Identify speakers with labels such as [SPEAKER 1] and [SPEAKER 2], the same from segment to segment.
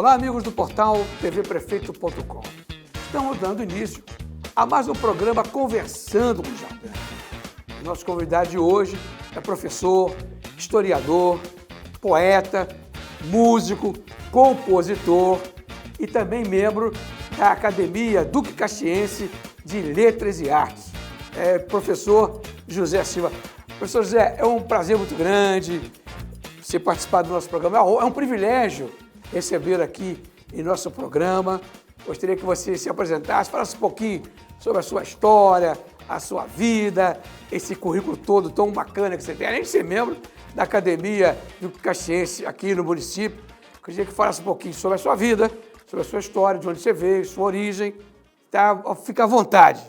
[SPEAKER 1] Olá, amigos do portal tvprefeito.com. Estamos dando início a mais um programa Conversando com o Jardim. Nosso convidado de hoje é professor, historiador, poeta, músico, compositor e também membro da Academia Duque Caxiense de Letras e Artes. É professor José Silva. Professor José, é um prazer muito grande você participar do nosso programa. É um privilégio receber aqui em nosso programa. Gostaria que você se apresentasse, falasse um pouquinho sobre a sua história, a sua vida, esse currículo todo tão bacana que você tem, além de ser membro da Academia Duque Caxiense aqui no município. Gostaria que falasse um pouquinho sobre a sua vida, sobre a sua história, de onde você veio, sua origem. Tá? Fica à vontade.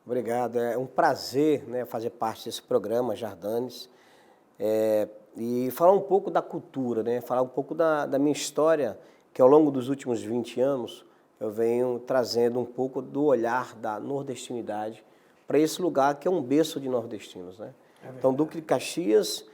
[SPEAKER 2] Obrigado, é um prazer, né, fazer parte desse programa, Jardanes, e falar um pouco da cultura, né, falar um pouco da minha história, que ao longo dos últimos 20 anos eu venho trazendo um pouco do olhar da nordestinidade para esse lugar que é um berço de nordestinos, né? Então, Duque de Caxias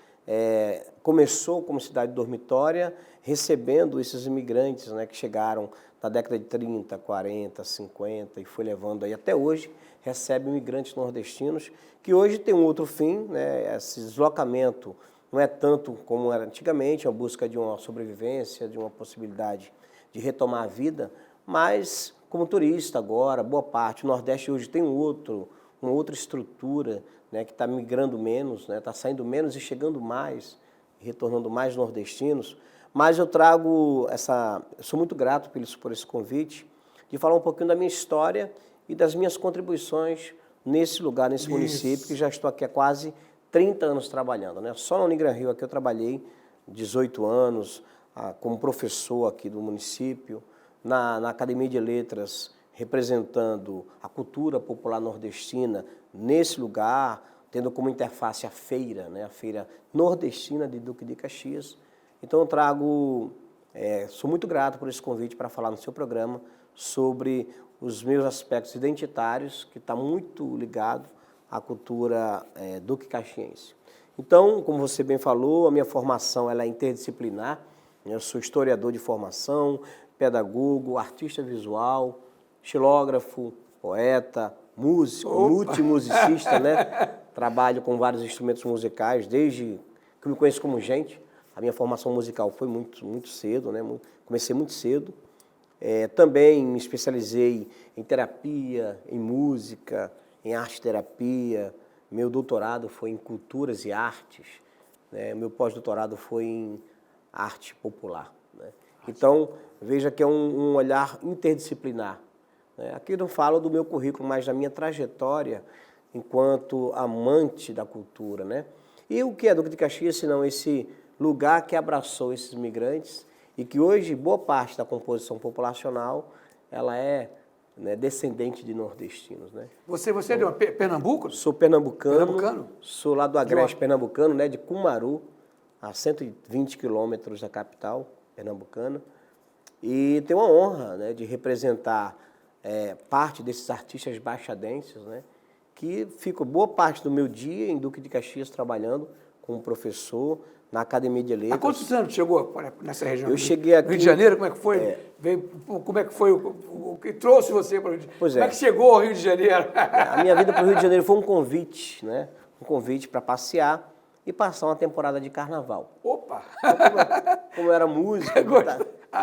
[SPEAKER 2] começou como cidade dormitória, recebendo esses imigrantes, né, que chegaram na década de 30, 40, 50 e foi levando aí até hoje, recebe imigrantes nordestinos, que hoje tem um outro fim, né? Esse deslocamento não é tanto como era antigamente, a busca de uma sobrevivência, de uma possibilidade de retomar a vida, mas como turista agora, boa parte, o Nordeste hoje tem uma outra estrutura, né, que está migrando menos, né, está saindo menos e chegando mais, retornando mais nordestinos, mas eu trago eu sou muito grato por esse convite, de falar um pouquinho da minha história e das minhas contribuições nesse lugar, nesse município, que já estou aqui há quase 30 anos trabalhando, né? Só na Unigran Rio aqui eu trabalhei 18 anos como professor aqui do município, na Academia de Letras, representando a cultura popular nordestina nesse lugar, tendo como interface a feira, né? A Feira Nordestina de Duque de Caxias. Então eu sou muito grato por esse convite para falar no seu programa sobre os meus aspectos identitários, que está muito ligado à cultura duque caxiense. Então, como você bem falou, a minha formação ela é interdisciplinar. Eu sou historiador de formação, pedagogo, artista visual, xilógrafo, poeta, músico, multimusicista, né? Trabalho com vários instrumentos musicais, desde que eu me conheço como gente. A minha formação musical foi muito cedo, né? Comecei muito cedo. Também me especializei em terapia, em música, em arte-terapia. Meu doutorado foi em culturas e artes, né? Meu pós-doutorado foi em arte popular, né? Então, veja que é um olhar interdisciplinar, né? Aqui eu não falo do meu currículo, mas da minha trajetória enquanto amante da cultura, né? E o que é Duque de Caxias, senão esse lugar que abraçou esses migrantes e que hoje boa parte da composição populacional ela é, né, descendente de nordestinos, né?
[SPEAKER 1] Você é de Pernambuco?
[SPEAKER 2] Sou pernambucano.
[SPEAKER 1] Pernambucano?
[SPEAKER 2] Sou lá do Agreste pernambucano, né, de Cumaru, a 120 quilômetros da capital pernambucana. E tenho a honra, né, de representar parte desses artistas baixadenses, né, que fico boa parte do meu dia em Duque de Caxias trabalhando como professor na Academia de Letras.
[SPEAKER 1] Há quantos anos chegou nessa região?
[SPEAKER 2] Eu cheguei aqui...
[SPEAKER 1] Rio de Janeiro, como é que foi? Como é que foi o que trouxe você para o Rio de Janeiro?
[SPEAKER 2] Pois
[SPEAKER 1] como é que chegou ao Rio de Janeiro?
[SPEAKER 2] A minha vida para o Rio de Janeiro foi um convite, né? Um convite para passear e passar uma temporada de carnaval.
[SPEAKER 1] Opa!
[SPEAKER 2] Como eu era músico,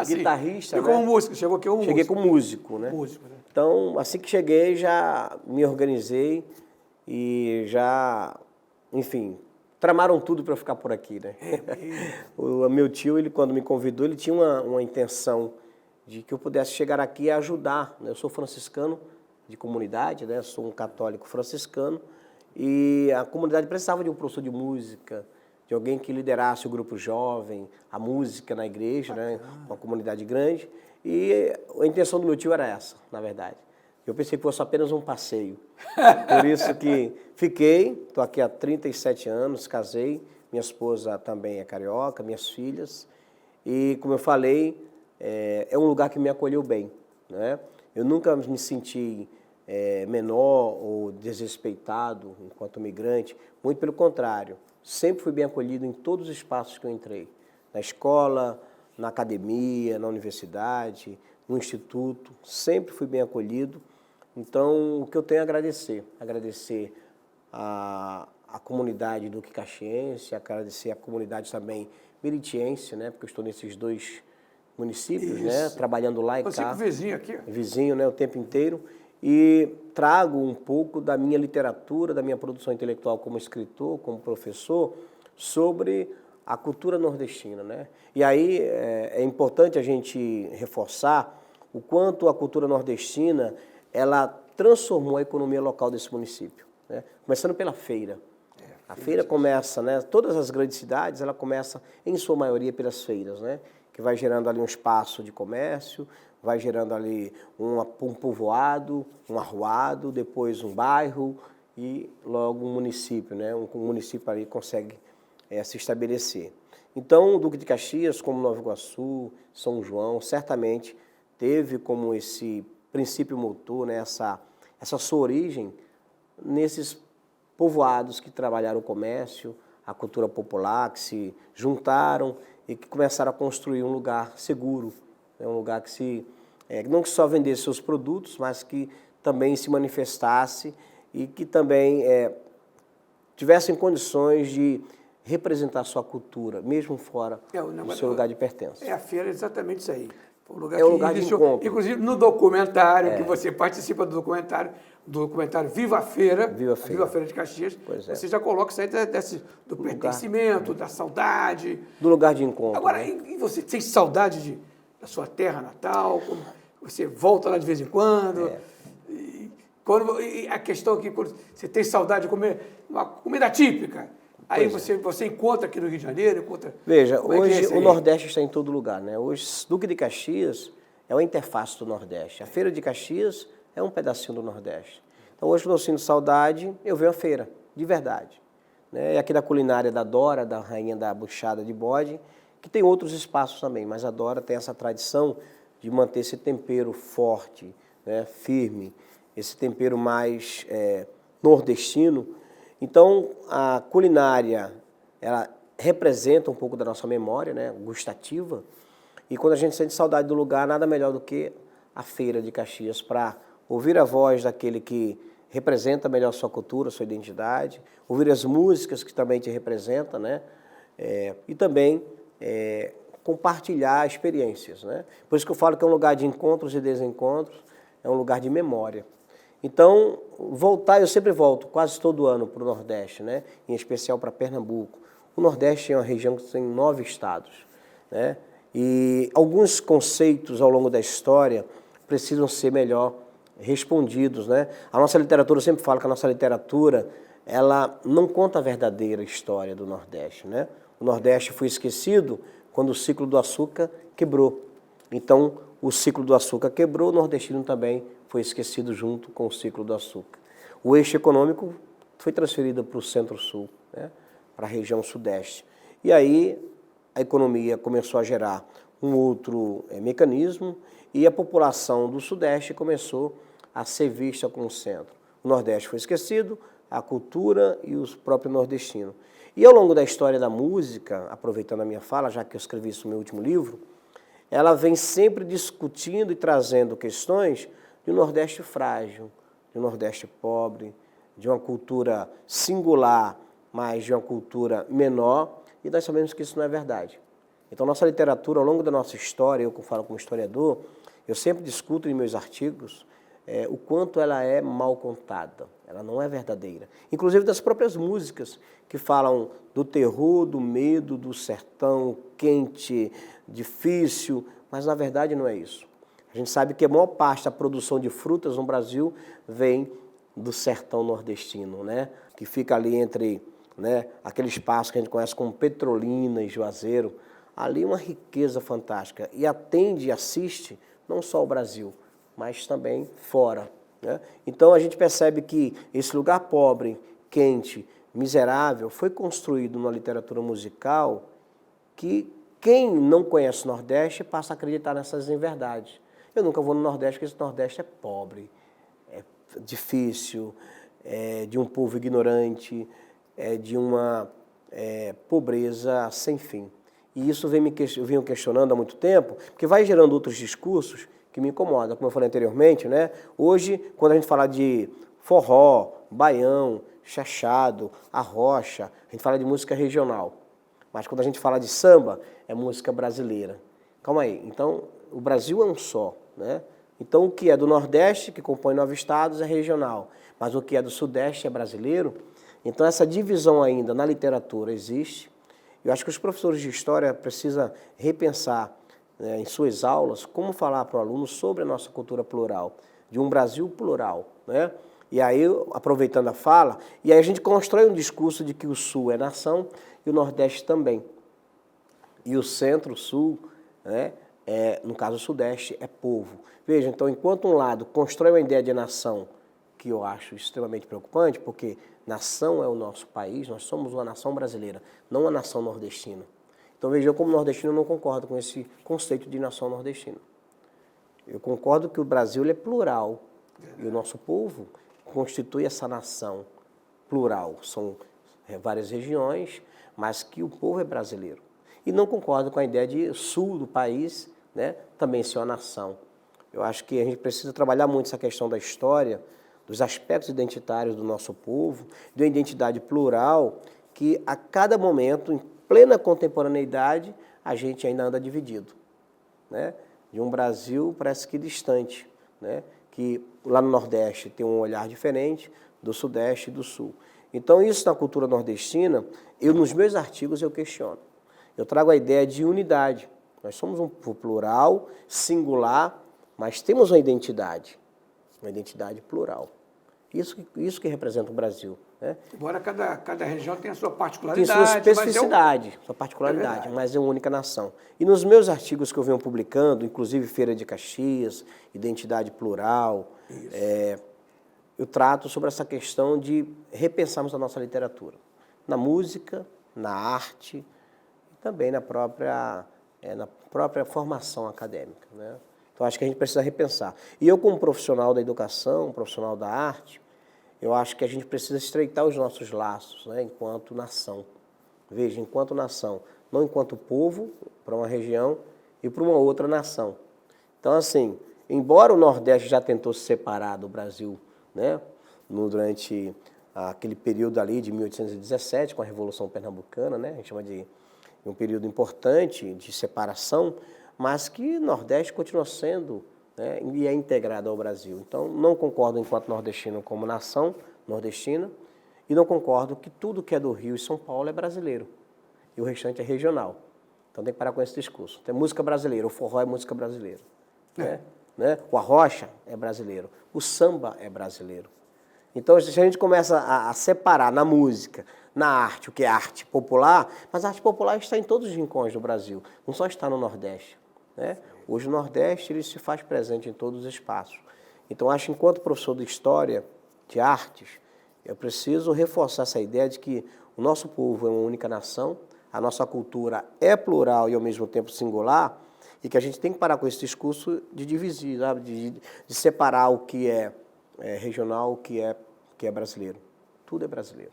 [SPEAKER 2] guitarrista,
[SPEAKER 1] né? Como músico, chegou aqui como
[SPEAKER 2] Cheguei como músico, né?
[SPEAKER 1] Músico, né?
[SPEAKER 2] Então, assim que cheguei, já me organizei e já, enfim, tramaram tudo para eu ficar por aqui, né? O meu tio, ele quando me convidou, ele tinha uma intenção de que eu pudesse chegar aqui e ajudar, né? Eu sou franciscano de comunidade, né? Eu sou um católico franciscano e a comunidade precisava de um professor de música, de alguém que liderasse o grupo jovem, a música na igreja, né? Uma comunidade grande. E a intenção do meu tio era essa, na verdade. Eu pensei que fosse apenas um passeio. Por isso que fiquei, estou aqui há 37 anos, casei, minha esposa também é carioca, minhas filhas. E, como eu falei, é um lugar que me acolheu bem, né? Eu nunca me senti menor ou desrespeitado enquanto migrante, muito pelo contrário. Sempre fui bem acolhido em todos os espaços que eu entrei. Na escola, na academia, na universidade, no instituto, sempre fui bem acolhido. Então, o que eu tenho é agradecer a comunidade duque caxiense, agradecer a comunidade também meritiense, né, porque eu estou nesses dois municípios, né, trabalhando lá e cá.
[SPEAKER 1] Você é vizinho aqui?
[SPEAKER 2] Vizinho, né, o tempo inteiro. E trago um pouco da minha literatura, da minha produção intelectual como escritor, como professor, sobre a cultura nordestina, né? E aí é importante a gente reforçar o quanto a cultura nordestina ela transformou a economia local desse município, né? Começando pela feira. A feira começa, né? Todas as grandes cidades, ela começa em sua maioria pelas feiras, né? Que vai gerando ali um espaço de comércio, vai gerando ali um povoado, um arruado, depois um bairro e logo um município, né? Um município ali consegue se estabelecer. Então, o Duque de Caxias, como Nova Iguaçu, São João, certamente teve como esse princípio motor, né? Essa sua origem nesses povoados que trabalharam o comércio, a cultura popular, que se juntaram e que começaram a construir um lugar seguro, né? Um lugar que não que só vendesse seus produtos, mas que também se manifestasse e que também tivessem condições de representar sua cultura, mesmo fora do seu lugar de pertença.
[SPEAKER 1] A feira é exatamente isso aí.
[SPEAKER 2] Um lugar de encontro.
[SPEAKER 1] Inclusive no documentário, que você participa do documentário Viva a Feira, Viva a Feira de Caxias, você já coloca isso aí do pertencimento, da saudade.
[SPEAKER 2] Do lugar de encontro.
[SPEAKER 1] Agora,
[SPEAKER 2] né?
[SPEAKER 1] e você tem saudade da sua terra natal? Você volta lá de vez em quando? E a questão aqui, quando você tem saudade de comer uma comida típica, aí você encontra aqui no Rio de Janeiro,
[SPEAKER 2] Veja, hoje o Nordeste está em todo lugar, né? Hoje, Duque de Caxias é uma interface do Nordeste. A Feira de Caxias é um pedacinho do Nordeste. Então, hoje, quando eu sinto saudade, eu venho à feira, de verdade. Né? E aqui da culinária da Dora, da rainha da buchada de bode, que tem outros espaços também, mas a Dora tem essa tradição de manter esse tempero forte, né? Firme, esse tempero mais nordestino. Então, a culinária, ela representa um pouco da nossa memória, né, gustativa, e quando a gente sente saudade do lugar, nada melhor do que a Feira de Caxias para ouvir a voz daquele que representa melhor sua cultura, sua identidade, ouvir as músicas que também te representam, né, e também compartilhar experiências, né. Por isso que eu falo que é um lugar de encontros e desencontros, é um lugar de memória. Então, eu sempre volto quase todo ano para o Nordeste, né? Em especial para Pernambuco. O Nordeste é uma região que tem 9 estados, né? E alguns conceitos ao longo da história precisam ser melhor respondidos, né? A nossa literatura, eu sempre falo que a nossa literatura, ela não conta a verdadeira história do Nordeste, né? O Nordeste foi esquecido quando o ciclo do açúcar quebrou. Então, o ciclo do açúcar quebrou, o nordestino também foi esquecido junto com o ciclo do açúcar. O eixo econômico foi transferido para o centro-sul, né, para a região sudeste. E aí a economia começou a gerar um outro mecanismo e a população do sudeste começou a ser vista como centro. O nordeste foi esquecido, a cultura e o próprio nordestino. E ao longo da história da música, aproveitando a minha fala, já que eu escrevi isso no meu último livro, ela vem sempre discutindo e trazendo questões de um Nordeste frágil, de um Nordeste pobre, de uma cultura singular, mas de uma cultura menor, e nós sabemos que isso não é verdade. Então, nossa literatura, ao longo da nossa história, eu que falo como historiador, eu sempre discuto em meus artigos o quanto ela é mal contada, ela não é verdadeira. Inclusive das próprias músicas que falam do terror, do medo, do sertão quente, difícil, mas na verdade não é isso. A gente sabe que a maior parte da produção de frutas no Brasil vem do sertão nordestino, né? Que fica ali entre, né, aquele espaço que a gente conhece como Petrolina e Juazeiro. Ali uma riqueza fantástica e atende e assiste não só o Brasil, mas também fora, né? Então a gente percebe que esse lugar pobre, quente, miserável, foi construído numa literatura musical que quem não conhece o Nordeste passa a acreditar nessas inverdades. Eu nunca vou no Nordeste, porque esse Nordeste é pobre, é difícil, é de um povo ignorante, é de uma pobreza sem fim. e isso eu venho questionando há muito tempo, porque vai gerando outros discursos que me incomodam, como eu falei anteriormente, né? Hoje, quando a gente fala de forró, baião, chachado, arrocha, a gente fala de música regional. Mas quando a gente fala de samba, é música brasileira. Calma aí, então o Brasil é um só, né? Então o que é do Nordeste, que compõe 9 estados, é regional, mas o que é do Sudeste é brasileiro. Então essa divisão ainda na literatura existe. Eu acho que os professores de história precisam repensar, né, em suas aulas como falar para o aluno sobre a nossa cultura plural, de um Brasil plural, né? E aí, aproveitando a fala, e aí a gente constrói um discurso de que o Sul é nação e o Nordeste também. E o Centro, o Sul, né, no caso o Sudeste, é povo. Veja, então, enquanto um lado constrói uma ideia de nação, que eu acho extremamente preocupante, porque nação é o nosso país, nós somos uma nação brasileira, não uma nação nordestina. Então, veja, eu como nordestino não concordo com esse conceito de nação nordestina. Eu concordo que o Brasil ele é plural e o nosso povo constitui essa nação plural. São várias regiões, mas que o povo é brasileiro. E não concordo com a ideia de sul do país, né, também ser uma nação. Eu acho que a gente precisa trabalhar muito essa questão da história, dos aspectos identitários do nosso povo, de uma identidade plural, que a cada momento, em plena contemporaneidade, a gente ainda anda dividido, né? De um Brasil parece que distante, né? Que lá no Nordeste tem um olhar diferente do Sudeste e do Sul. Então isso na cultura nordestina, nos meus artigos eu questiono. Eu trago a ideia de unidade. Nós somos um plural, singular, mas temos uma identidade plural. Isso que representa o Brasil, né?
[SPEAKER 1] Embora cada região tenha a sua
[SPEAKER 2] Tem
[SPEAKER 1] particularidade.
[SPEAKER 2] sua especificidade, sua particularidade, mas é uma única nação. E nos meus artigos que eu venho publicando, inclusive Feira de Caxias, Identidade Plural, eu trato sobre essa questão de repensarmos a nossa literatura. Na música, na arte, e também na própria formação acadêmica, né? Então, acho que a gente precisa repensar. E eu, como profissional da educação, profissional da arte, eu acho que a gente precisa estreitar os nossos laços, né, enquanto nação. Veja, enquanto nação, não enquanto povo, para uma região e para uma outra nação. Então, assim, embora o Nordeste já tentou se separar do Brasil, né, durante aquele período ali de 1817, com a Revolução Pernambucana, né, a gente chama de um período importante de separação, mas que o Nordeste continua sendo, né, e é integrado ao Brasil. Então, não concordo enquanto nordestino como nação nordestina e não concordo que tudo que é do Rio e São Paulo é brasileiro e o restante é regional. Então, tem que parar com esse discurso. Tem música brasileira, o forró é música brasileira, né? O arrocha é brasileiro, o samba é brasileiro. Então, se a gente começa a separar na música, na arte, o que é arte popular, mas a arte popular está em todos os rincões do Brasil, não só está no Nordeste, né? Hoje o Nordeste ele se faz presente em todos os espaços. Então, acho que enquanto professor de História, de Artes, eu preciso reforçar essa ideia de que o nosso povo é uma única nação, a nossa cultura é plural e ao mesmo tempo singular, e que a gente tem que parar com esse discurso de dividir, sabe? De separar o que é regional, o que é brasileiro. Tudo é brasileiro.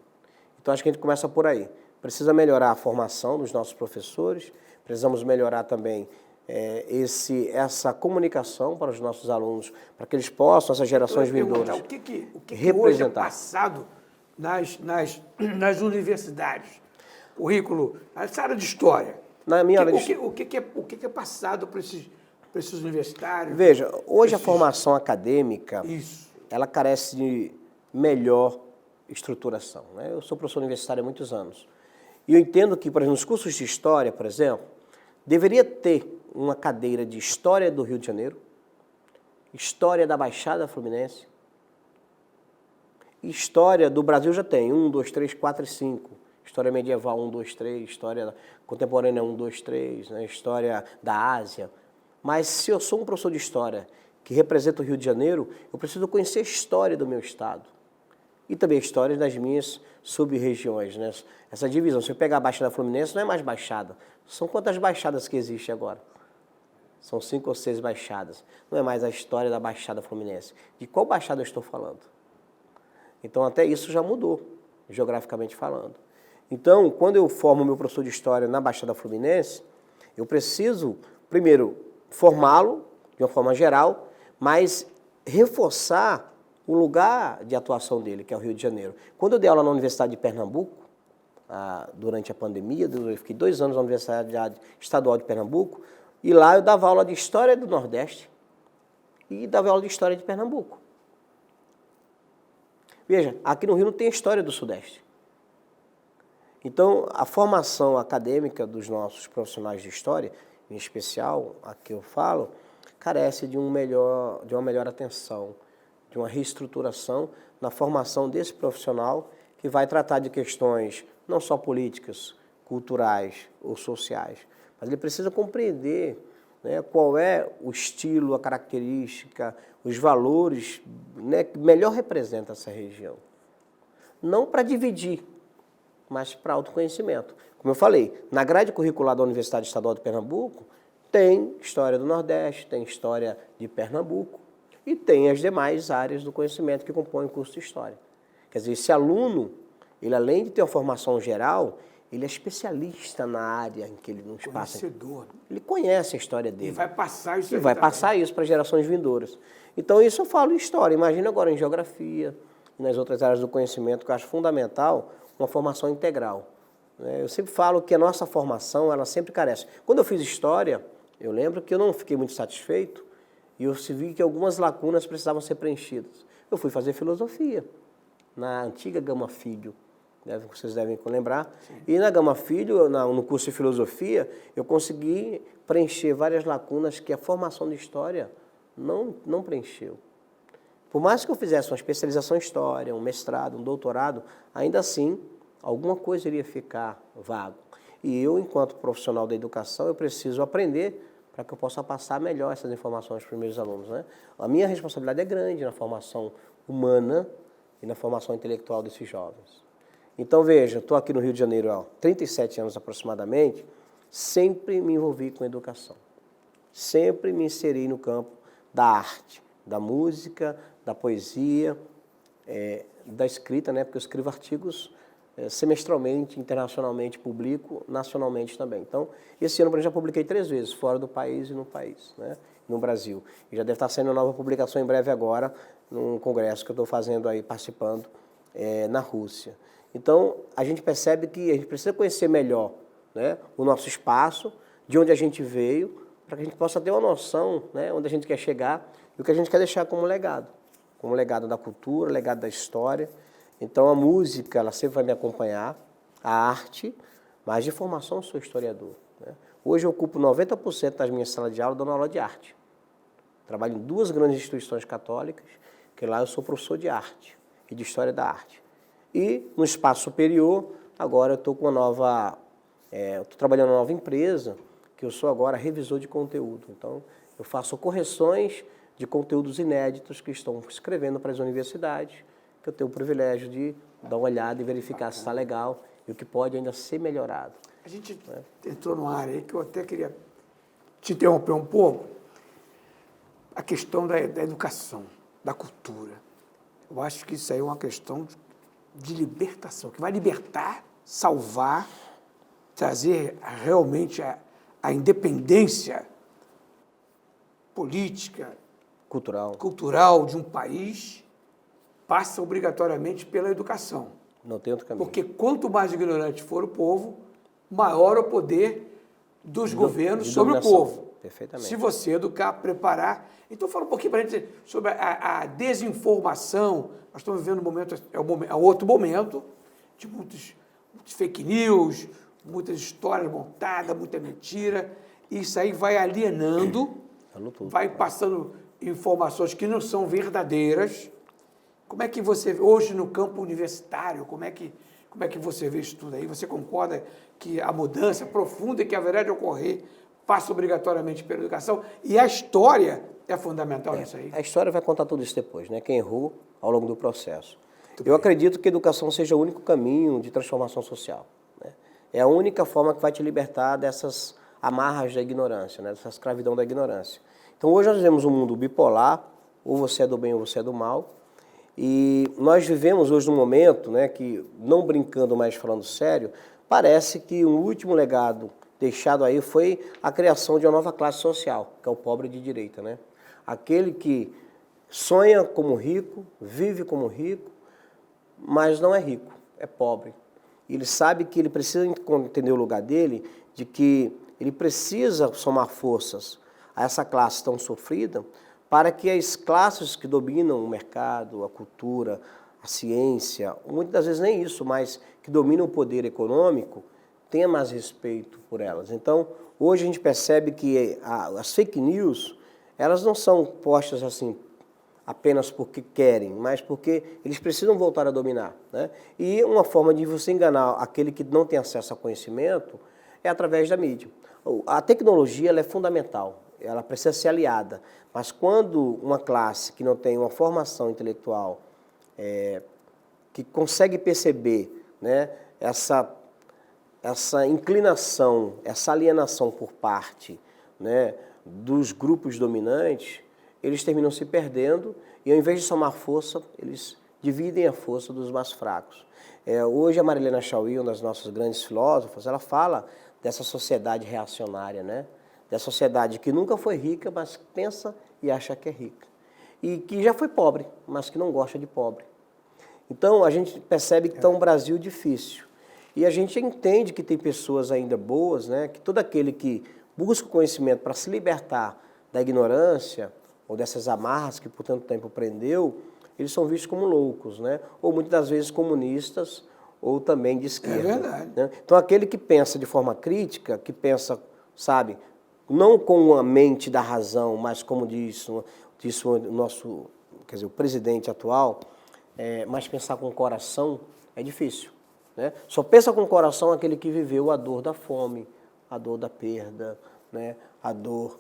[SPEAKER 2] Então, acho que a gente começa por aí. Precisa melhorar a formação dos nossos professores, precisamos melhorar também essa comunicação para os nossos alunos, para que eles possam, essas gerações vindouras,
[SPEAKER 1] o que hoje é passado nas universidades? Currículo, essa área de história.
[SPEAKER 2] Na minha área
[SPEAKER 1] o que é passado para esses universitários?
[SPEAKER 2] Veja, hoje a formação acadêmica,
[SPEAKER 1] Isso.
[SPEAKER 2] ela carece de melhor estruturação, né? Eu sou professor universitário há muitos anos. E eu entendo que, por exemplo, nos cursos de História, por exemplo, deveria ter uma cadeira de História do Rio de Janeiro, História da Baixada Fluminense, História do Brasil já tem 1, 2, 3, 4 e 5. História medieval 1, 2, 3, História contemporânea 1, 2, 3, né? História da Ásia. Mas se eu sou um professor de História que representa o Rio de Janeiro, eu preciso conhecer a história do meu estado. E também a história das minhas sub-regiões, né? Essa divisão, se eu pegar a Baixada Fluminense, não é mais Baixada. São quantas baixadas que existem agora? São 5 ou 6 baixadas. Não é mais a história da Baixada Fluminense. De qual baixada eu estou falando? Então, até isso já mudou, geograficamente falando. Então, quando eu formo o meu professor de História na Baixada Fluminense, Eu preciso, primeiro, formá-lo de uma forma geral, mas reforçar o lugar de atuação dele, que é o Rio de Janeiro. Quando eu dei aula na Universidade de Pernambuco, durante a pandemia, eu fiquei 2 anos na Universidade Estadual de Pernambuco, e lá eu dava aula de História do Nordeste e dava aula de História de Pernambuco. Veja, aqui no Rio não tem História do Sudeste. Então, a formação acadêmica dos nossos profissionais de História, em especial a que eu falo, carece de uma melhor atenção, de uma reestruturação na formação desse profissional que vai tratar de questões não só políticas, culturais ou sociais, mas ele precisa compreender, né, qual é o estilo, a característica, os valores, né, que melhor representam essa região. Não para dividir, mas para autoconhecimento. Como eu falei, na grade curricular da Universidade Estadual de Pernambuco, tem História do Nordeste, tem História de Pernambuco e tem as demais áreas do conhecimento que compõem o curso de História. Quer dizer, esse aluno, ele além de ter uma formação geral, ele é especialista na área em que ele nos passa.
[SPEAKER 1] Conhecedor.
[SPEAKER 2] Ele conhece a história dele.
[SPEAKER 1] E vai passar isso
[SPEAKER 2] E vai passar isso para gerações vindouras. Então, isso eu falo em história. Imagina agora em geografia e nas outras áreas do conhecimento, que eu acho fundamental uma formação integral. Eu sempre falo que a nossa formação, ela sempre carece. Quando eu fiz história, eu lembro que eu não fiquei muito satisfeito e eu vi que algumas lacunas precisavam ser preenchidas. Eu fui fazer filosofia na antiga Gama Filho, vocês devem lembrar. Sim. E na Gama Filho, no curso de filosofia, eu consegui preencher várias lacunas que a formação de história não preencheu. Por mais que eu fizesse uma especialização em história, um mestrado, um doutorado, ainda assim, alguma coisa iria ficar vago. E eu, enquanto profissional da educação, eu preciso aprender para que eu possa passar melhor essas informações para os meus alunos, né? A minha responsabilidade é grande na formação humana e na formação intelectual desses jovens. Então, veja, estou aqui no Rio de Janeiro há 37 anos aproximadamente, sempre me envolvi com educação. Sempre me inseri no campo da arte, da música, da poesia, da escrita, né? Porque eu escrevo artigos semestralmente, internacionalmente, publico, nacionalmente também. Então, esse ano eu já publiquei 3 vezes, fora do país e no país, né? No Brasil. E já deve estar saindo uma nova publicação em breve agora, num congresso que eu estou fazendo aí, participando, na Rússia. Então, a gente percebe que a gente precisa conhecer melhor, né, o nosso espaço, de onde a gente veio, para que a gente possa ter uma noção, né, onde a gente quer chegar e o que a gente quer deixar como legado da cultura, legado da história. Então, a música, ela sempre vai me acompanhar, a arte, mas de formação eu sou historiador, né? Hoje eu ocupo 90% das minhas salas de aula dando aula de arte. Trabalho em 2 grandes instituições católicas, que lá eu sou professor de arte e de história da arte. E no espaço superior, agora eu estou com estou trabalhando numa nova empresa, que eu sou agora revisor de conteúdo. Então, eu faço correções de conteúdos inéditos que estão escrevendo para as universidades, que eu tenho o privilégio de dar uma olhada e verificar se está legal e o que pode ainda ser melhorado.
[SPEAKER 1] A gente entrou numa área aí que eu até queria te interromper um pouco, a questão da educação, da cultura. Eu acho que isso aí é uma questão de libertação, que vai libertar, salvar, trazer realmente a independência política, cultural de um país, passa obrigatoriamente pela educação.
[SPEAKER 2] Não tem outro caminho.
[SPEAKER 1] Porque quanto mais ignorante for o povo, maior o poder dos governos sobre o povo.
[SPEAKER 2] Perfeitamente.
[SPEAKER 1] Se você educar, preparar. Então, fala um pouquinho para a gente sobre a desinformação. Nós estamos vivendo um momento, é outro momento, de muitos fake news, muitas histórias montadas, muita mentira. Isso aí vai alienando, vai passando informações que não são verdadeiras. Como é que você, hoje no campo universitário, como é que você vê isso tudo aí? Você concorda que a mudança profunda que haverá de ocorrer passa obrigatoriamente pela educação? E a história é fundamental nisso aí?
[SPEAKER 2] A história vai contar tudo isso depois, né? Quem errou ao longo do processo. Eu acredito que a educação seja o único caminho de transformação social, né? É a única forma que vai te libertar dessas amarras da ignorância, né? Dessa escravidão da ignorância. Então, hoje nós vivemos um mundo bipolar, ou você é do bem ou você é do mal. E nós vivemos hoje num momento, né, que, não brincando, mas falando sério, parece que o último legado deixado aí foi a criação de uma nova classe social, que é o pobre de direita, né? Aquele que sonha como rico, vive como rico, mas não é rico, é pobre. Ele sabe que ele precisa entender o lugar dele, de que ele precisa somar forças a essa classe tão sofrida, para que as classes que dominam o mercado, a cultura, a ciência, muitas das vezes nem isso, mas que dominam o poder econômico, tenha mais respeito por elas. Então, hoje a gente percebe que as fake news, elas não são postas assim apenas porque querem, mas porque eles precisam voltar a dominar, né? E uma forma de você enganar aquele que não tem acesso ao conhecimento é através da mídia. A tecnologia ela é fundamental, ela precisa ser aliada, mas quando uma classe que não tem uma formação intelectual, que consegue perceber, né, essa inclinação, essa alienação por parte, né, dos grupos dominantes, eles terminam se perdendo e ao invés de somar força, eles dividem a força dos mais fracos. Hoje a Marilena Chaui, uma das nossas grandes filósofas, ela fala dessa sociedade reacionária, né? Dessa sociedade que nunca foi rica, mas pensa e acha que é rica. E que já foi pobre, mas que não gosta de pobre. Então a gente percebe que está um Brasil difícil. E a gente entende que tem pessoas ainda boas, né? Que todo aquele que busca o conhecimento para se libertar da ignorância ou dessas amarras que por tanto tempo prendeu, eles são vistos como loucos, né? Ou muitas das vezes comunistas ou também de esquerda.
[SPEAKER 1] É verdade.
[SPEAKER 2] Né? Então aquele que pensa de forma crítica, que pensa, sabe, não com a mente da razão, mas como disse o nosso, quer dizer, o presidente atual, mas pensar com o coração é difícil. Né? Só pensa com o coração aquele que viveu a dor da fome, a dor da perda, né? A dor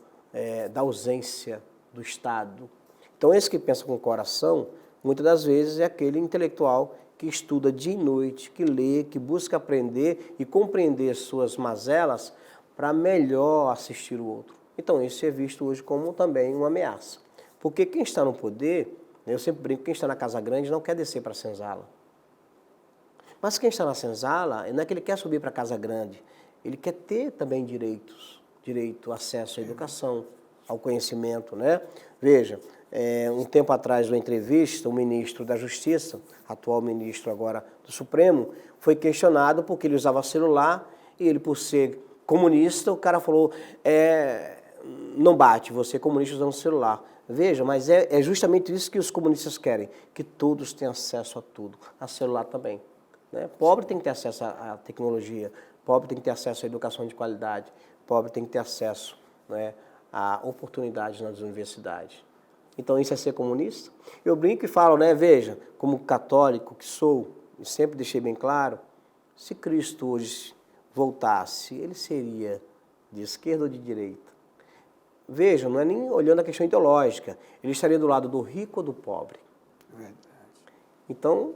[SPEAKER 2] da ausência do Estado. Então esse que pensa com o coração, muitas das vezes é aquele intelectual que estuda dia e noite, que lê, que busca aprender e compreender suas mazelas para melhor assistir o outro. Então isso é visto hoje como também uma ameaça. Porque quem está no poder, eu sempre brinco, quem está na casa grande não quer descer para a senzala. Mas quem está na senzala, não é que ele quer subir para a casa grande, ele quer ter também direito, acesso à educação, ao conhecimento, né? Veja, um tempo atrás, numa entrevista, o ministro da Justiça, atual ministro agora do Supremo, foi questionado porque ele usava celular e ele, por ser comunista, o cara falou, não bate, você é comunista usando celular. Veja, mas é justamente isso que os comunistas querem, que todos tenham acesso a tudo, a celular também. Né? Pobre tem que ter acesso à tecnologia, pobre tem que ter acesso à educação de qualidade, pobre tem que ter acesso, né, a oportunidades nas universidades. Então isso é ser comunista? Eu brinco e falo, né, veja, como católico que sou, e sempre deixei bem claro, se Cristo hoje voltasse, ele seria de esquerda ou de direita? Veja, não é nem olhando a questão ideológica, ele estaria do lado do rico ou do pobre?
[SPEAKER 1] Verdade.
[SPEAKER 2] Então,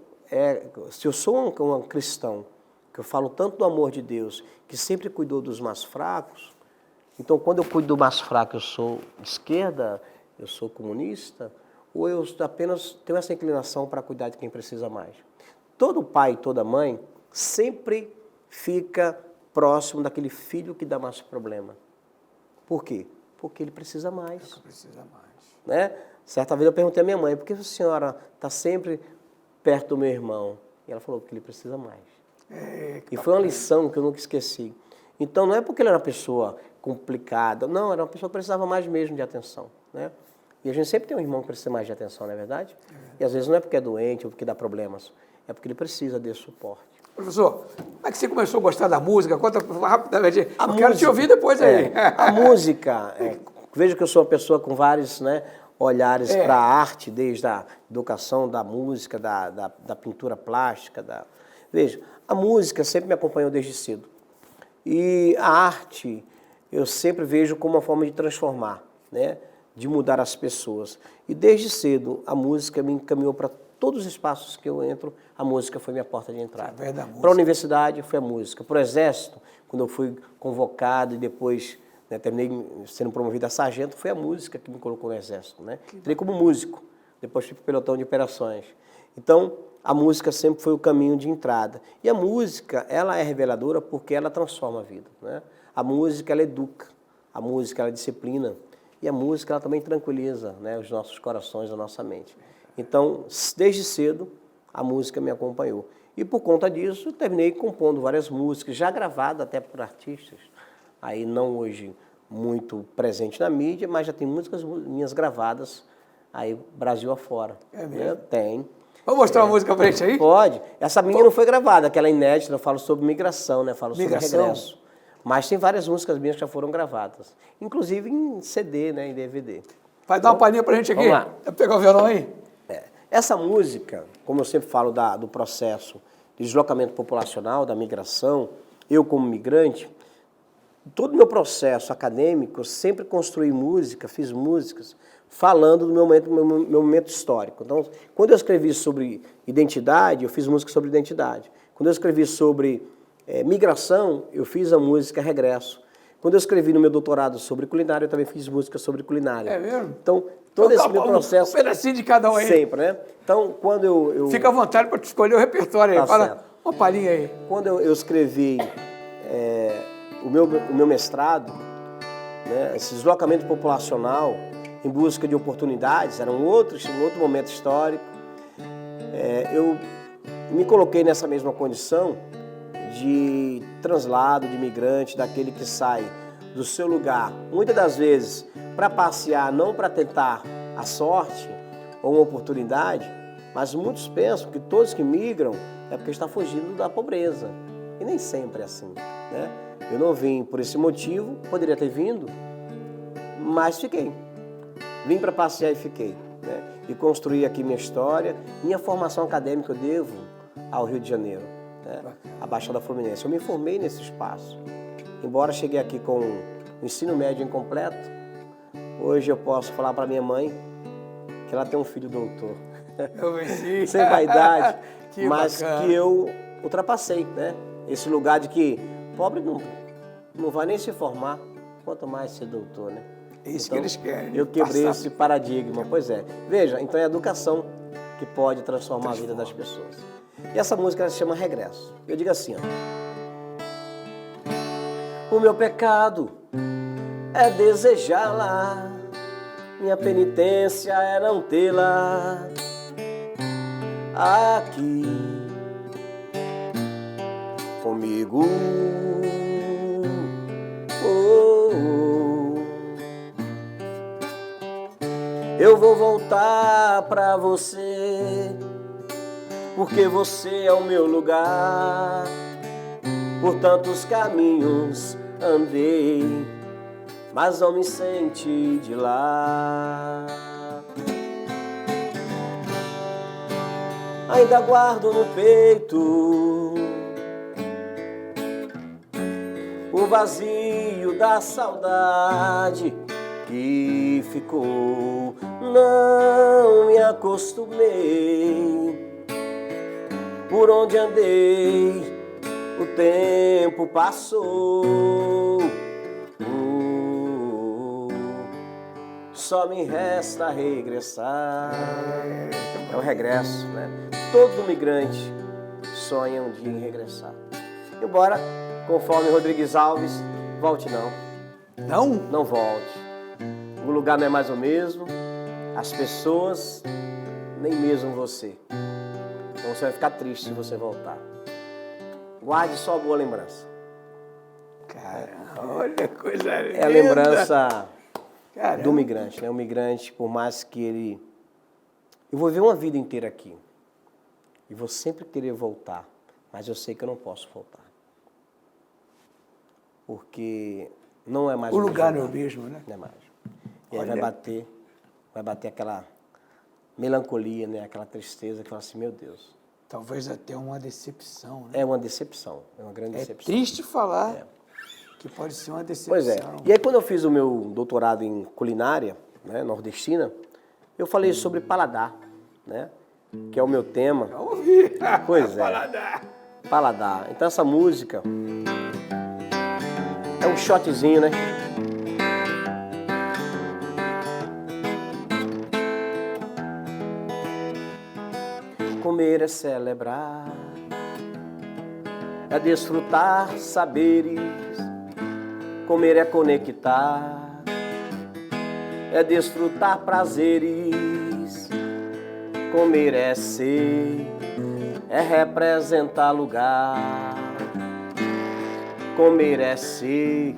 [SPEAKER 2] se eu sou um cristão, que eu falo tanto do amor de Deus, que sempre cuidou dos mais fracos, então quando eu cuido do mais fraco eu sou de esquerda, eu sou comunista, ou eu apenas tenho essa inclinação para cuidar de quem precisa mais? Todo pai, toda mãe, sempre fica próximo daquele filho que dá mais problema. Por quê? Porque ele precisa mais.
[SPEAKER 1] Precisa mais.
[SPEAKER 2] Né? Certa vez eu perguntei à minha mãe, por que a senhora está sempre perto do meu irmão? E ela falou que ele precisa mais. E foi uma lição que eu nunca esqueci. Então não é porque ele era uma pessoa complicada, não, era uma pessoa que precisava mais mesmo de atenção. Né? E a gente sempre tem um irmão que precisa mais de atenção, não é verdade? E às vezes não é porque é doente ou porque dá problemas, é porque ele precisa desse suporte.
[SPEAKER 1] Professor, como é que você começou a gostar da música? Conta rapidamente. Eu quero te ouvir depois aí.
[SPEAKER 2] A música, veja que eu sou uma pessoa com vários, né, olhares para a arte, desde a educação, da música, da pintura plástica. Veja, a música sempre me acompanhou desde cedo. E a arte eu sempre vejo como uma forma de transformar, né, de mudar as pessoas. E desde cedo a música me encaminhou para todos os espaços que eu entro, a música foi minha porta de entrada. Para a universidadi foi a música. Para o Exército, quando eu fui convocado e depois, né, terminei sendo promovido a sargento, foi a música que me colocou no Exército. Né? Entrei como músico, depois fui para o pelotão de operações. Então, a música sempre foi o caminho de entrada. E a música, ela é reveladora porque ela transforma a vida. Né? A música, ela educa, a música, ela disciplina e a música, ela também tranquiliza, né, os nossos corações, a nossa mente. Então, desde cedo, a música me acompanhou. E por conta disso, terminei compondo várias músicas, já gravadas até por artistas, aí não hoje muito presente na mídia, mas já tem músicas minhas gravadas aí Brasil afora.
[SPEAKER 1] É mesmo?
[SPEAKER 2] Tem.
[SPEAKER 1] Vamos mostrar uma música pra gente aí?
[SPEAKER 2] Pode. Essa minha não foi gravada, aquela inédita, eu falo sobre migração, né? Falo sobre regresso. Mas tem várias músicas minhas que já foram gravadas. Inclusive em CD, né? Em DVD.
[SPEAKER 1] Vai dar uma palhinha pra gente aqui?
[SPEAKER 2] Vamos lá.
[SPEAKER 1] Vai pegar o violão aí?
[SPEAKER 2] Essa música, como eu sempre falo do processo de deslocamento populacional, da migração, eu como migrante, todo o meu processo acadêmico, eu sempre construí música, fiz músicas, falando do meu momento histórico. Então, quando eu escrevi sobre identidade, eu fiz música sobre identidade. Quando eu escrevi sobre migração, eu fiz a música Regresso. Quando eu escrevi no meu doutorado sobre culinária, eu também fiz música sobre culinária.
[SPEAKER 1] É mesmo?
[SPEAKER 2] Então, todo esse meu processo...
[SPEAKER 1] Um pedacinho de cada um aí.
[SPEAKER 2] Sempre, né? Então, quando eu...
[SPEAKER 1] Fica à vontade para escolher o repertório aí.
[SPEAKER 2] Tá
[SPEAKER 1] Fala
[SPEAKER 2] certo.
[SPEAKER 1] uma palhinha aí.
[SPEAKER 2] Quando eu escrevi o meu mestrado, né, esse deslocamento populacional em busca de oportunidades, era um outro momento histórico, eu me coloquei nessa mesma condição de translado, de migrante, daquele que sai do seu lugar, muitas das vezes para passear, não para tentar a sorte ou uma oportunidade, mas muitos pensam que todos que migram é porque está fugindo da pobreza. E nem sempre é assim, né? Eu não vim por esse motivo, poderia ter vindo, mas fiquei. Vim para passear e fiquei, né? E construí aqui minha história. Minha formação acadêmica eu devo ao Rio de Janeiro, né? A Baixada Fluminense. Eu me formei nesse espaço. Embora cheguei aqui com o ensino médio incompleto, hoje eu posso falar para minha mãe que ela tem um filho doutor.
[SPEAKER 1] Eu venci.
[SPEAKER 2] Sem vaidade,
[SPEAKER 1] Que
[SPEAKER 2] mas
[SPEAKER 1] bacana.
[SPEAKER 2] que eu ultrapassei, né? Esse lugar de que pobre não vai nem se formar, quanto mais ser doutor, né?
[SPEAKER 1] É isso
[SPEAKER 2] Então,
[SPEAKER 1] que eles querem.
[SPEAKER 2] Eu quebrei
[SPEAKER 1] Passar.
[SPEAKER 2] esse paradigma, pois é. Veja, então é a educação que pode transformar a vida das pessoas. E essa música ela se chama Regresso. Eu digo assim, ó. O meu pecado é desejá-la, minha penitência é não tê-la aqui comigo. Oh, oh. Eu vou voltar pra você, porque você é o meu lugar. Por tantos caminhos andei, mas não me senti de lá. Ainda guardo no peito o vazio da saudade que ficou. Não me acostumei, por onde andei o tempo passou. Só me resta regressar. É o regresso, né? Todo migrante sonha um dia em regressar. Embora, conforme Rodrigues Alves, volte não.
[SPEAKER 1] Não?
[SPEAKER 2] Não volte. O lugar não é mais o mesmo, as pessoas, nem mesmo você. Então você vai ficar triste se você voltar. Guarde só a boa lembrança.
[SPEAKER 1] Cara, olha que coisa linda.
[SPEAKER 2] É a lembrança
[SPEAKER 1] Caramba.
[SPEAKER 2] do migrante, né? O migrante, por mais que ele... Eu vou viver uma vida inteira aqui. E vou sempre querer voltar. Mas eu sei que eu não posso voltar. Porque não é mais
[SPEAKER 1] O
[SPEAKER 2] mesmo
[SPEAKER 1] lugar não é o mesmo, né?
[SPEAKER 2] Não é mais. E aí
[SPEAKER 1] Olha.
[SPEAKER 2] vai bater aquela melancolia, né? Aquela tristeza que fala assim, meu Deus.
[SPEAKER 1] Talvez até uma decepção, né?
[SPEAKER 2] É uma decepção, é uma grande
[SPEAKER 1] É
[SPEAKER 2] decepção.
[SPEAKER 1] triste falar que pode ser uma decepção.
[SPEAKER 2] Pois é. E aí quando eu fiz o meu doutorado em culinária, né, nordestina, eu falei sobre paladar, né? Que é o meu tema.
[SPEAKER 1] Vamos ouvir.
[SPEAKER 2] Pois é.
[SPEAKER 1] Paladar.
[SPEAKER 2] Paladar. Então essa música é um shotzinho, né? Comer é celebrar, é desfrutar saberes, Comer é conectar, é desfrutar prazeres. Comer é ser, é representar lugar. Comer é ser,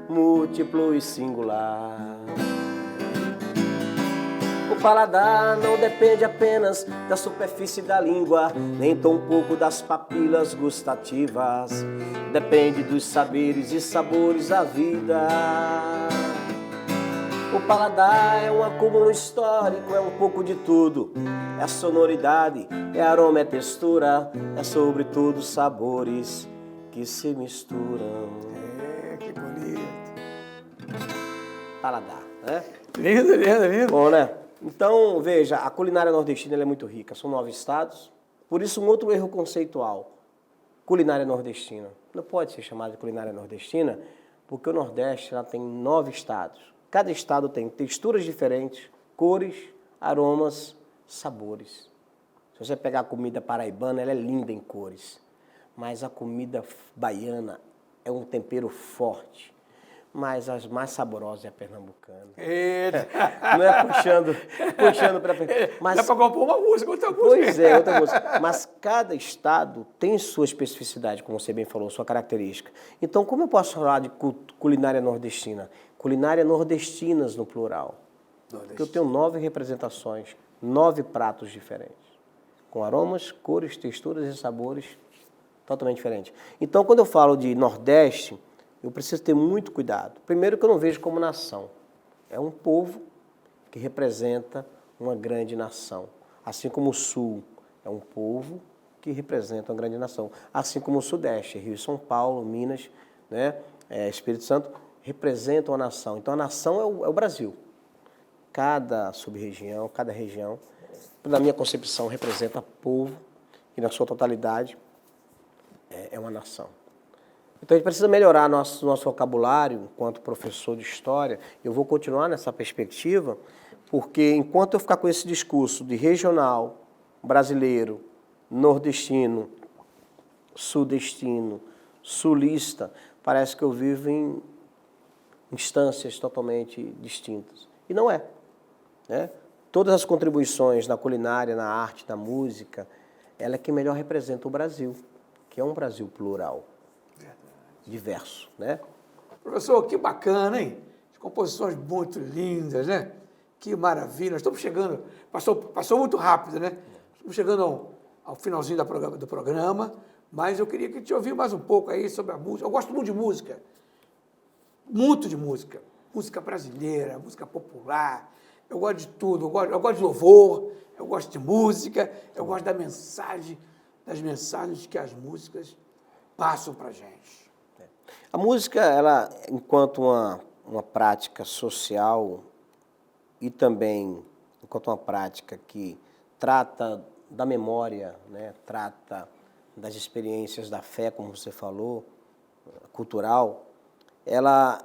[SPEAKER 2] múltiplo e singular. O paladar não depende apenas da superfície da língua, nem tão pouco das papilas gustativas. Depende dos saberes e sabores da vida. O paladar é um acúmulo histórico, é um pouco de tudo. É sonoridade, é aroma, é textura, é sobretudo sabores que se misturam.
[SPEAKER 1] Que bonito.
[SPEAKER 2] Paladar, né?
[SPEAKER 1] Lindo, lindo, lindo.
[SPEAKER 2] Bom, né? Então, veja, a culinária nordestina ela é muito rica. São 9 estados. Por isso, um outro erro conceitual. Culinária nordestina. Não pode ser chamada de culinária nordestina, porque o Nordeste ela tem 9 estados. Cada estado tem texturas diferentes, cores, aromas, sabores. Se você pegar a comida paraibana, ela é linda em cores. Mas a comida baiana é um tempero forte. Mas as mais saborosas é a pernambucana.
[SPEAKER 1] Eita.
[SPEAKER 2] Não é puxando para frente. Mas,
[SPEAKER 1] dá para compor uma música, outra música.
[SPEAKER 2] pois é, outra música. Mas cada estado tem sua especificidade, como você bem falou, sua característica. Então, como eu posso falar de culinária nordestina? Culinária nordestinas no plural. Porque eu tenho 9 representações, 9 pratos diferentes. Com aromas, cores, texturas e sabores totalmente diferentes. Então, quando eu falo de Nordeste, eu preciso ter muito cuidado. Primeiro que eu não vejo como nação. É um povo que representa uma grande nação. Assim como o Sul é um povo que representa uma grande nação. Assim como o Sudeste, Rio e São Paulo, Minas, né, Espírito Santo, representam a nação. Então a nação é o Brasil. Cada sub-região, cada região, na minha concepção, representa povo e na sua totalidade é uma nação. Então a gente precisa melhorar nosso vocabulário enquanto professor de história. Eu vou continuar nessa perspectiva, porque enquanto eu ficar com esse discurso de regional, brasileiro, nordestino, sudestino, sulista, parece que eu vivo em instâncias totalmente distintas. E não é, né? Todas as contribuições na culinária, na arte, na música, ela é que melhor representa o Brasil, que é um Brasil plural. Diverso, né?
[SPEAKER 1] Professor, que bacana, hein? As composições muito lindas, né? Que maravilha. Nós estamos chegando, passou muito rápido, né? Estamos chegando ao finalzinho do programa, mas eu queria que te ouvir mais um pouco aí sobre a música. Eu gosto muito de música, música brasileira, música popular. Eu gosto de tudo, eu gosto de louvor, eu gosto de música, eu gosto das mensagens que as músicas passam para a gente.
[SPEAKER 2] A música, ela, enquanto uma prática social e também enquanto uma prática que trata da memória, né, trata das experiências da fé, como você falou, cultural, ela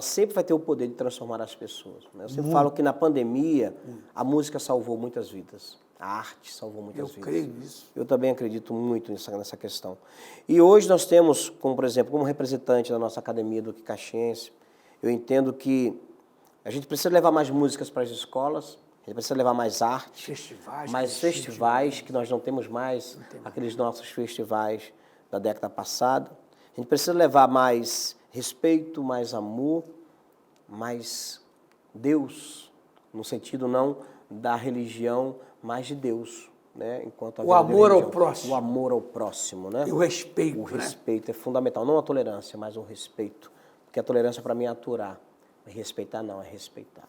[SPEAKER 2] sempre vai ter o poder de transformar as pessoas. Né? Eu sempre falo que na pandemia a música salvou muitas vidas. A arte salvou muitas vidas.
[SPEAKER 1] Eu creio nisso.
[SPEAKER 2] Eu também acredito muito nessa questão. E hoje nós temos, como por exemplo, como representante da nossa Academia Duque Caxiense, eu entendo que a gente precisa levar mais músicas para as escolas, a gente precisa levar mais arte, mais festivais, que nós não temos mais, aqueles nossos festivais da década passada. A gente precisa levar mais respeito, mais amor, mais Deus, no sentido não da religião, mas de Deus, né? Enquanto
[SPEAKER 1] o amor ao próximo.
[SPEAKER 2] O amor ao próximo, né?
[SPEAKER 1] E o respeito.
[SPEAKER 2] O respeito é fundamental, não a tolerância, mas o respeito. Porque a tolerância para mim é aturar, respeitar não, é respeitar.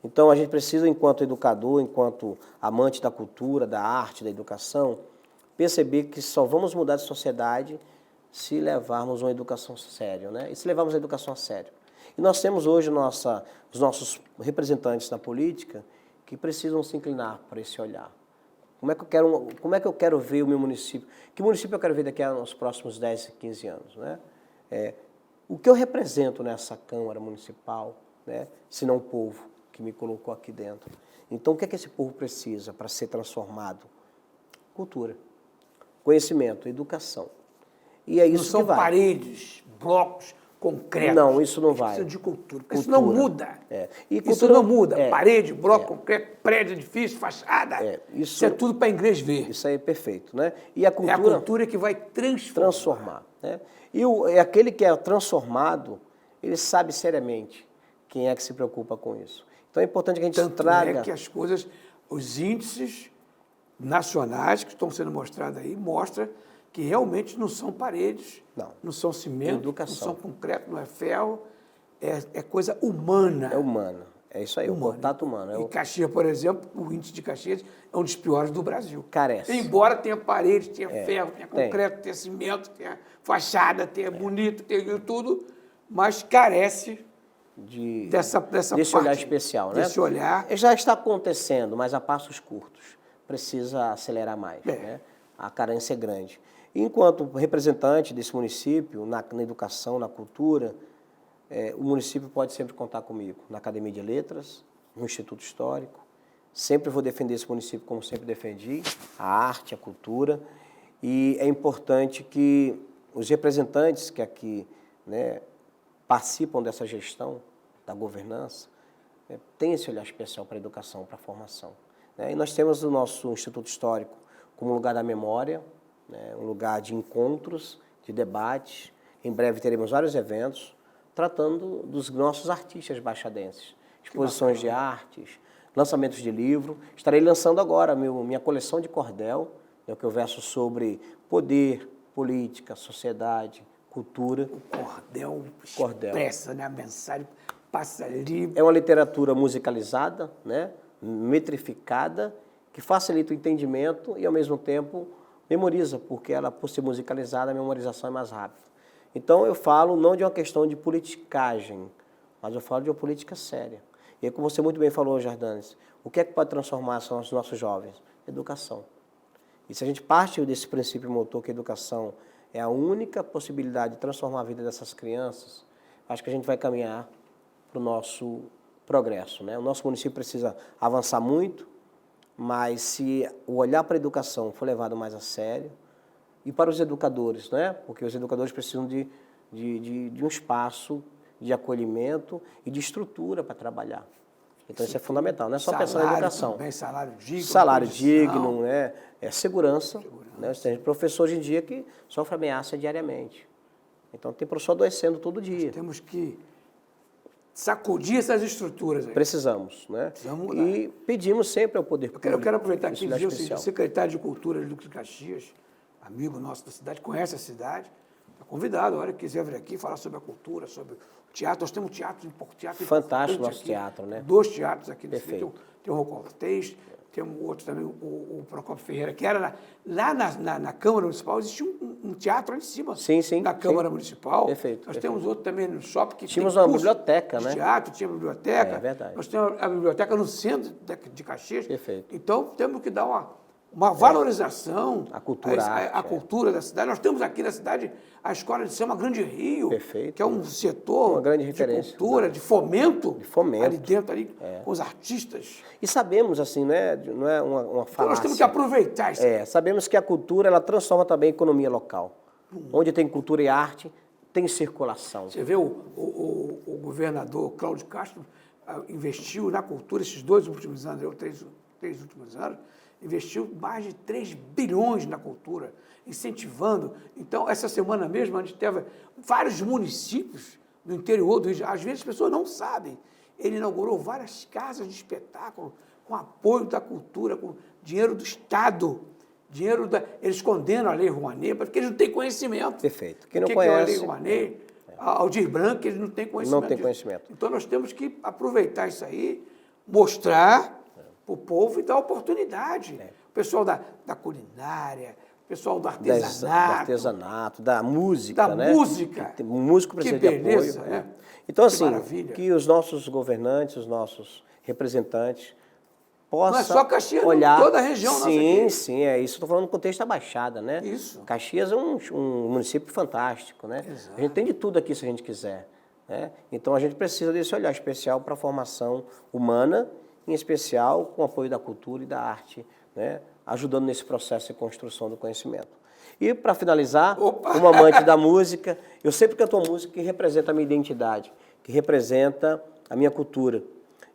[SPEAKER 2] Então a gente precisa, enquanto educador, enquanto amante da cultura, da arte, da educação, perceber que só vamos mudar de sociedade se levarmos uma educação séria, né? E se levarmos a educação a sério. E nós temos hoje os nossos representantes na política que precisam se inclinar para esse olhar. Como é que eu quero ver o meu município? Que município eu quero ver daqui aos próximos 10, 15 anos, né? O que eu represento nessa Câmara Municipal, né? Se não o povo que me colocou aqui dentro. Então, o que é que esse povo precisa para ser transformado? Cultura, conhecimento, educação. E é isso que vai.
[SPEAKER 1] Não são paredes, blocos, concretos.
[SPEAKER 2] Não, isso não
[SPEAKER 1] A gente
[SPEAKER 2] vai.
[SPEAKER 1] precisa de cultura. Isso não muda.
[SPEAKER 2] E
[SPEAKER 1] Isso
[SPEAKER 2] cultura,
[SPEAKER 1] não muda. Parede, bloco, concreto, prédio, edifício, fachada.
[SPEAKER 2] Isso
[SPEAKER 1] é tudo para inglês ver.
[SPEAKER 2] Isso aí é perfeito, né? E a cultura,
[SPEAKER 1] é a cultura que vai transformar.
[SPEAKER 2] Né? E aquele que é transformado, ele sabe seriamente quem é que se preocupa com isso. Então é importante que a gente traga...
[SPEAKER 1] É que as coisas, os índices nacionais que estão sendo mostrados aí, mostram que realmente não são paredes, não são cimento, não são concreto, não é ferro, é coisa humana.
[SPEAKER 2] É humana, é isso aí, o contato humano.
[SPEAKER 1] E Caxias, por exemplo, o índice de Caxias é um dos piores do Brasil.
[SPEAKER 2] Carece.
[SPEAKER 1] Embora tenha parede, tenha ferro, tenha concreto, tenha cimento, tenha fachada, tenha bonito, tenha tudo, mas carece desse
[SPEAKER 2] parte, olhar especial, né?
[SPEAKER 1] Desse olhar.
[SPEAKER 2] Já está acontecendo, mas a passos curtos. Precisa acelerar mais, né? A carência é grande. Enquanto representante desse município, na educação, na cultura, o município pode sempre contar comigo na Academia de Letras, no Instituto Histórico. Sempre vou defender esse município como sempre defendi, a arte, a cultura. E é importante que os representantes que aqui, né, participam dessa gestão, da governança, tenham esse olhar especial para a educação, para a formação. E nós temos o nosso Instituto Histórico como um lugar da memória, um lugar de encontros, de debates. Em breve teremos vários eventos tratando dos nossos artistas baixadenses, exposições de artes, lançamentos de livro. Estarei lançando agora minha coleção de cordel, que eu verso sobre poder, política, sociedade, cultura.
[SPEAKER 1] O cordel expressa, né? A mensagem passa ali.
[SPEAKER 2] É uma literatura musicalizada, né? Metrificada, que facilita o entendimento e, ao mesmo tempo, memoriza, porque ela, por ser musicalizada, a memorização é mais rápida. Então, eu falo não de uma questão de politicagem, mas eu falo de uma política séria. E como você muito bem falou, Jardanes, o que é que pode transformar os nossos jovens? Educação. E se a gente parte desse princípio motor que a educação é a única possibilidade de transformar a vida dessas crianças, acho que a gente vai caminhar para o nosso progresso, né? O nosso município precisa avançar muito, mas se o olhar para a educação for levado mais a sério, e para os educadores, né? Porque os educadores precisam de um espaço de acolhimento e de estrutura para trabalhar. Então isso é fundamental, não é só pensar na educação.
[SPEAKER 1] Também, salário digno.
[SPEAKER 2] Salário digno, né? Segurança. Né? Tem professor hoje em dia que sofre ameaça diariamente. Então tem professor adoecendo todo dia.
[SPEAKER 1] Nós temos que sacudir essas estruturas aí.
[SPEAKER 2] Precisamos, né?
[SPEAKER 1] Precisamos
[SPEAKER 2] e pedimos sempre ao poder público.
[SPEAKER 1] Eu quero aproveitar aqui e dizer o seguinte, o secretário de Cultura de Duque de Caxias, amigo nosso da cidade, conhece a cidade, está convidado, a hora que quiser vir aqui falar sobre a cultura, sobre o teatro. Nós temos teatro
[SPEAKER 2] fantástico nosso
[SPEAKER 1] aqui,
[SPEAKER 2] teatro, né?
[SPEAKER 1] 2 teatros aqui nesse
[SPEAKER 2] Perfeito.
[SPEAKER 1] Tem o Rocortês, tem outro também, o Procópio Ferreira, que era lá na Câmara Municipal, existia um teatro ali em cima.
[SPEAKER 2] Sim,
[SPEAKER 1] na Câmara Municipal.
[SPEAKER 2] Perfeito.
[SPEAKER 1] Nós temos outro também no shopping que
[SPEAKER 2] tínhamos uma biblioteca, né?
[SPEAKER 1] Teatro, tinha biblioteca.
[SPEAKER 2] É verdade.
[SPEAKER 1] Nós temos a biblioteca no centro de Caxias.
[SPEAKER 2] Perfeito.
[SPEAKER 1] Então, temos que dar uma valorização
[SPEAKER 2] à cultura,
[SPEAKER 1] à cultura da cidade. Nós temos aqui na cidade a Escola de Samba Grande Rio,
[SPEAKER 2] Perfeito.
[SPEAKER 1] que é um setor
[SPEAKER 2] uma grande referência,
[SPEAKER 1] de cultura, de fomento, ali dentro, com os artistas.
[SPEAKER 2] E sabemos, assim, não é uma falácia.
[SPEAKER 1] Então nós temos que aproveitar isso.
[SPEAKER 2] Sabemos que a cultura ela transforma também a economia local. Onde tem cultura e arte, tem circulação.
[SPEAKER 1] Você vê o governador Cláudio Castro investiu na cultura esses 2 últimos anos, 3 últimos anos, investiu mais de 3 bilhões na cultura, incentivando. Então, essa semana mesmo, a gente teve vários municípios do interior do Rio. Às vezes as pessoas não sabem. Ele inaugurou várias casas de espetáculo com apoio da cultura, com dinheiro do Estado. Eles condenam a Lei Rouanet, porque eles não têm conhecimento.
[SPEAKER 2] Perfeito. Quem não
[SPEAKER 1] conhece...
[SPEAKER 2] é a
[SPEAKER 1] Lei Rouanet, Aldir Blanc, eles não têm conhecimento.
[SPEAKER 2] Não tem conhecimento.
[SPEAKER 1] Então, nós temos que aproveitar isso aí, mostrar para o povo e dar oportunidade. O pessoal da culinária, o pessoal do artesanato.
[SPEAKER 2] Da música,
[SPEAKER 1] da
[SPEAKER 2] né?
[SPEAKER 1] música.
[SPEAKER 2] O músico precisa de
[SPEAKER 1] beleza,
[SPEAKER 2] apoio.
[SPEAKER 1] né?
[SPEAKER 2] Então,
[SPEAKER 1] Que
[SPEAKER 2] assim,
[SPEAKER 1] maravilha.
[SPEAKER 2] que os nossos governantes, os nossos representantes possam
[SPEAKER 1] Não é só Caxias,
[SPEAKER 2] olhar...
[SPEAKER 1] toda a região nossa aqui.
[SPEAKER 2] Sim, é isso. Estou falando no contexto da Baixada, né?
[SPEAKER 1] Isso.
[SPEAKER 2] Caxias é um município fantástico, né?
[SPEAKER 1] Exato.
[SPEAKER 2] A gente tem de tudo aqui se a gente quiser. Né? Então, a gente precisa desse olhar especial para a formação humana, em especial com o apoio da cultura e da arte, né? Ajudando nesse processo de construção do conhecimento. E para finalizar,
[SPEAKER 1] Opa!
[SPEAKER 2] como amante da música, eu sempre canto uma música que representa a minha identidade, que representa a minha cultura.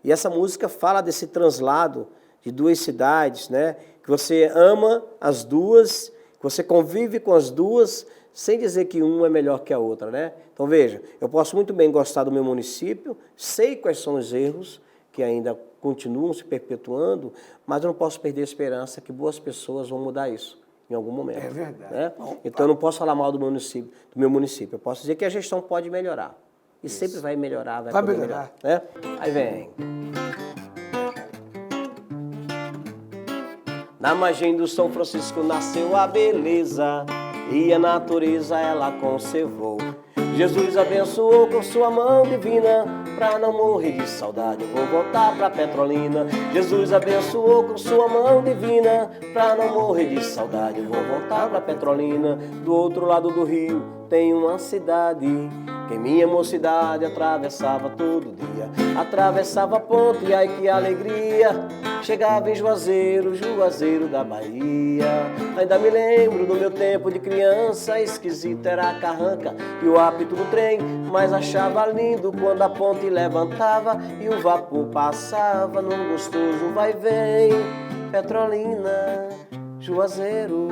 [SPEAKER 2] E essa música fala desse translado de duas cidades, né? Que você ama as duas, que você convive com as duas, sem dizer que uma é melhor que a outra, né? Então veja, eu posso muito bem gostar do meu município, sei quais são os erros que ainda continuam se perpetuando, mas eu não posso perder a esperança que boas pessoas vão mudar isso em algum momento.
[SPEAKER 1] É verdade.
[SPEAKER 2] Né? Então eu não posso falar mal do meu município, eu posso dizer que a gestão pode melhorar. E sempre vai melhorar, vai poder melhorar. Né? Aí vem. Na margem do São Francisco nasceu a beleza e a natureza ela conservou. Jesus abençoou com sua mão divina, pra não morrer de saudade eu vou voltar pra Petrolina. Jesus abençoou com sua mão divina, pra não morrer de saudade eu vou voltar pra Petrolina. Do outro lado do rio tem uma cidade que em minha mocidade atravessava todo dia. Atravessava a ponte, ai que alegria, chegava em Juazeiro, Juazeiro da Bahia. Ainda me lembro do meu tempo de criança, esquisito era a carranca e o apito do trem, mas achava lindo quando a ponte levantava e o vapor passava num gostoso vai-vem. Petrolina, Juazeiro,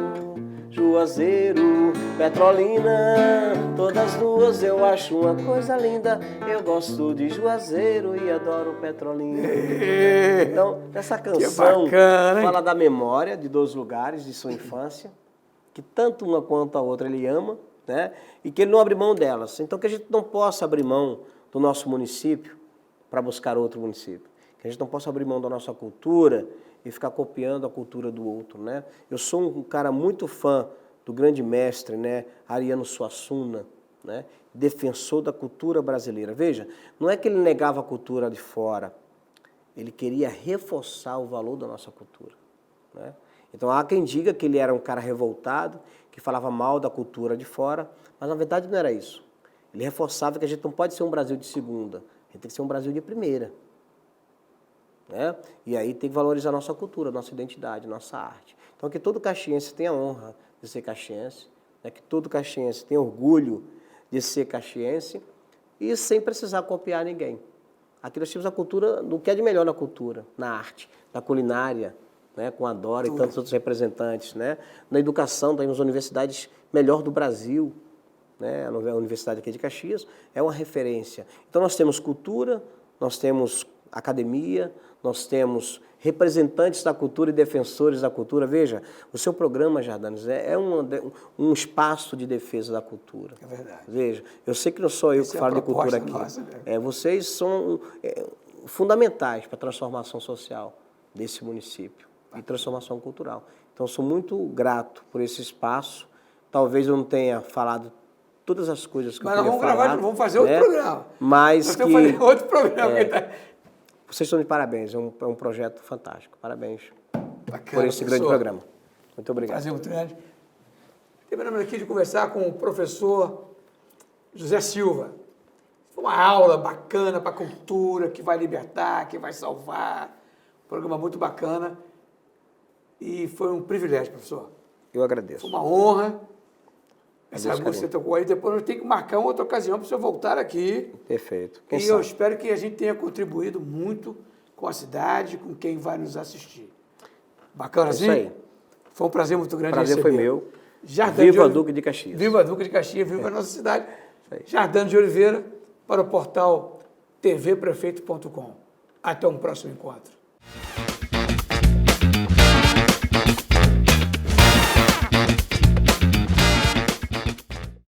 [SPEAKER 2] Juazeiro, Petrolina, todas duas eu acho uma coisa linda. Eu gosto de Juazeiro e adoro Petrolina. Então, essa canção
[SPEAKER 1] bacana,
[SPEAKER 2] fala da memória de dois lugares de sua infância, que tanto uma quanto a outra ele ama, né? E que ele não abre mão delas. Então, que a gente não possa abrir mão do nosso município para buscar outro município. Que a gente não possa abrir mão da nossa cultura e ficar copiando a cultura do outro, né? Eu sou um cara muito fã do grande mestre, né, Ariano Suassuna, né, defensor da cultura brasileira. Veja, não é que ele negava a cultura de fora, ele queria reforçar o valor da nossa cultura, né? Então há quem diga que ele era um cara revoltado, que falava mal da cultura de fora, mas na verdade não era isso. Ele reforçava que a gente não pode ser um Brasil de segunda, a gente tem que ser um Brasil de primeira. Né? E aí tem que valorizar a nossa cultura, a nossa identidade, a nossa arte. Então que todo caxiense tenha honra de ser caxiense, né? Que todo caxiense tenha orgulho de ser caxiense e sem precisar copiar ninguém. Aqui nós temos a cultura, do que é de melhor na cultura, na arte, na culinária, né? Com a Dora e tantos outros representantes. Né? Na educação, temos universidades melhor do Brasil, né? A Universidade aqui de Caxias é uma referência. Então nós temos cultura, nós temos academia, nós temos representantes da cultura e defensores da cultura. Veja, o seu programa, Jardanes, é um espaço de defesa da cultura.
[SPEAKER 1] É verdade.
[SPEAKER 2] Veja, eu sei que não sou eu que falo de cultura aqui.
[SPEAKER 1] Nossa,
[SPEAKER 2] vocês são fundamentais para a transformação social desse município e transformação cultural. Então, sou muito grato por esse espaço. Talvez eu não tenha falado todas as coisas que eu queria falar.
[SPEAKER 1] Vamos fazer outro programa.
[SPEAKER 2] Mas
[SPEAKER 1] nós temos que fazer outro programa.
[SPEAKER 2] Vocês estão de parabéns, é um projeto fantástico. Parabéns por esse
[SPEAKER 1] professor.
[SPEAKER 2] grande programa. Muito obrigado.
[SPEAKER 1] Prazer muito grande. Terminamos aqui de conversar com o professor José Silva. Foi uma aula bacana para a cultura, que vai libertar, que vai salvar. Um programa muito bacana. E foi um privilégio, professor.
[SPEAKER 2] Eu agradeço.
[SPEAKER 1] Foi uma honra. Essa música que você tocou aí, depois nós temos que marcar uma outra ocasião para o senhor voltar aqui.
[SPEAKER 2] Perfeito.
[SPEAKER 1] Eu espero que a gente tenha contribuído muito com a cidade, com quem vai nos assistir. Bacana, assim?
[SPEAKER 2] Isso aí.
[SPEAKER 1] Foi um prazer muito grande
[SPEAKER 2] receber. Prazer foi meu.
[SPEAKER 1] Jardane
[SPEAKER 2] Viva Duque de Caxias.
[SPEAKER 1] Viva Duque de Caxias, viva a nossa cidade. Jardane de Oliveira para o portal tvprefeito.com. Até um próximo encontro.